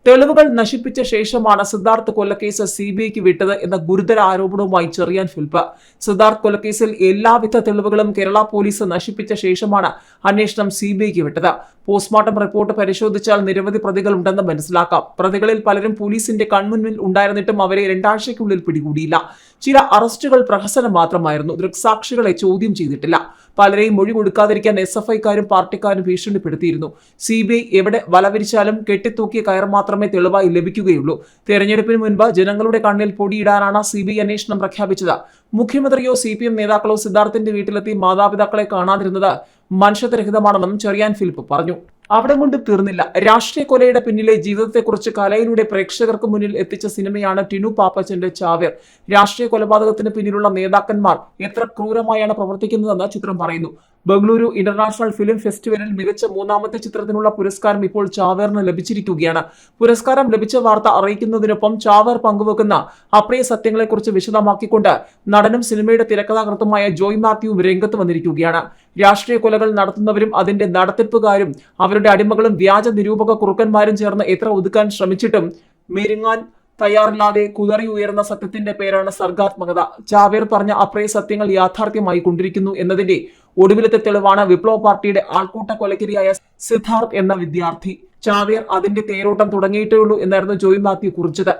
തെളിവുകൾ നശിപ്പിച്ച ശേഷമാണ് സിദ്ധാർത്ഥ് കൊലക്കേസ് സിബിഐക്ക് വിട്ടത് എന്ന ഗുരുതര ആരോപണവുമായി ചെറിയാൻ ഫിലിപ്പ്. സിദ്ധാർത്ഥ് കൊലക്കേസിൽ എല്ലാവിധ തെളിവുകളും കേരള പോലീസ് നശിപ്പിച്ച ശേഷമാണ് അന്വേഷണം സിബിഐക്ക് വിട്ടത്. പോസ്റ്റ്മോർട്ടം റിപ്പോർട്ട് പരിശോധിച്ചാൽ നിരവധി പ്രതികൾ ഉണ്ടെന്ന് മനസ്സിലാക്കാം. പ്രതികളിൽ പലരും പോലീസിന്റെ കൺമുന്നിൽ ഉണ്ടായിരുന്നിട്ടും അവരെ 2 ആഴ്ചയ്ക്കുള്ളിൽ പിടികൂടിയില്ല. ചില അറസ്റ്റുകൾ പ്രഹസനം മാത്രമായിരുന്നു. ദൃക്സാക്ഷികളെ ചോദ്യം ചെയ്തിട്ടില്ല. പലരെയും മൊഴി കൊടുക്കാതിരിക്കാൻ SFIക്കാരും പാർട്ടിക്കാരും ഭീഷണിപ്പെടുത്തിയിരുന്നു. സിബിഐ എവിടെ വലവിരിച്ചാലും കെട്ടിത്തൂക്കിയ കയർ മാത്രമേ തെളിവായി ലഭിക്കുകയുള്ളൂ. തെരഞ്ഞെടുപ്പിന് മുൻപ് ജനങ്ങളുടെ കണ്ണിൽ പൊടിയിടാനാണ് സിബിഐ അന്വേഷണം പ്രഖ്യാപിച്ചത്. മുഖ്യമന്ത്രിയോ CPM നേതാക്കളോ സിദ്ധാർത്ഥിന്റെ വീട്ടിലെത്തി മാതാപിതാക്കളെ കാണാതിരുന്നത് മനുഷ്യത്വരഹിതമാണെന്നും ചെറിയാൻ ഫിലിപ്പ് പറഞ്ഞു. അവിടെ കൊണ്ട് തീർന്നില്ല. രാഷ്ട്രീയ കൊലയുടെ പിന്നിലെ ജീവിതത്തെക്കുറിച്ച് കലയിലൂടെ പ്രേക്ഷകർക്ക് മുന്നിൽ എത്തിച്ച സിനിമയാണ് ടിനു പാപ്പച്ചന്റെ ചാവേർ. രാഷ്ട്രീയ കൊലപാതകത്തിന് പിന്നിലുള്ള നേതാക്കന്മാർ എത്ര ക്രൂരമായാണ് പ്രവർത്തിക്കുന്നതെന്ന് ചിത്രം പറയുന്നു. ബംഗളൂരു ഇന്റർനാഷണൽ ഫിലിം ഫെസ്റ്റിവലിൽ മികച്ച 3ാമത്തെ ചിത്രത്തിനുള്ള പുരസ്കാരം ഇപ്പോൾ ചാവേറിന് ലഭിച്ചിരിക്കുകയാണ്. പുരസ്കാരം ലഭിച്ച വാർത്ത അറിയിക്കുന്നതിനൊപ്പം ചാവേർ പങ്കുവെക്കുന്ന അപ്രിയ സത്യങ്ങളെക്കുറിച്ച് വിശദമാക്കിക്കൊണ്ട് നടനും സിനിമയുടെ തിരക്കഥാകൃത്തുമായ ജോയ് മാത്യുവും രംഗത്ത് വന്നിരിക്കുകയാണ്. രാഷ്ട്രീയ കൊലകൾ നടത്തുന്നവരും അതിന്റെ നടത്തിപ്പുകാരും അവരുടെ അടിമകളും വ്യാജ നിരൂപക കുറുക്കന്മാരും ചേർന്ന് എത്ര ഒതുക്കാൻ ശ്രമിച്ചിട്ടും മെരുങ്ങാൻ തയ്യാറില്ലാതെ കുതറി ഉയർന്ന സത്യത്തിന്റെ പേരാണ് സർഗാത്മകത. ചാവേർ പറഞ്ഞ അപ്രിയ സത്യങ്ങൾ യാഥാർത്ഥ്യമായി കൊണ്ടിരിക്കുന്നു എന്നതിന്റെ ഒടുവിലത്തെ തെളിവാണ് വിപ്ലവ പാർട്ടിയുടെ ആൾക്കൂട്ട കൊലക്കിരിയായ സിദ്ധാർത്ഥ് എന്ന വിദ്യാർത്ഥി. ചാവേർ അതിന്റെ തേരോട്ടം തുടങ്ങിയിട്ടേ ഉള്ളൂ എന്നായിരുന്നു ജോയ് മാത്യു കുറിച്ചത്.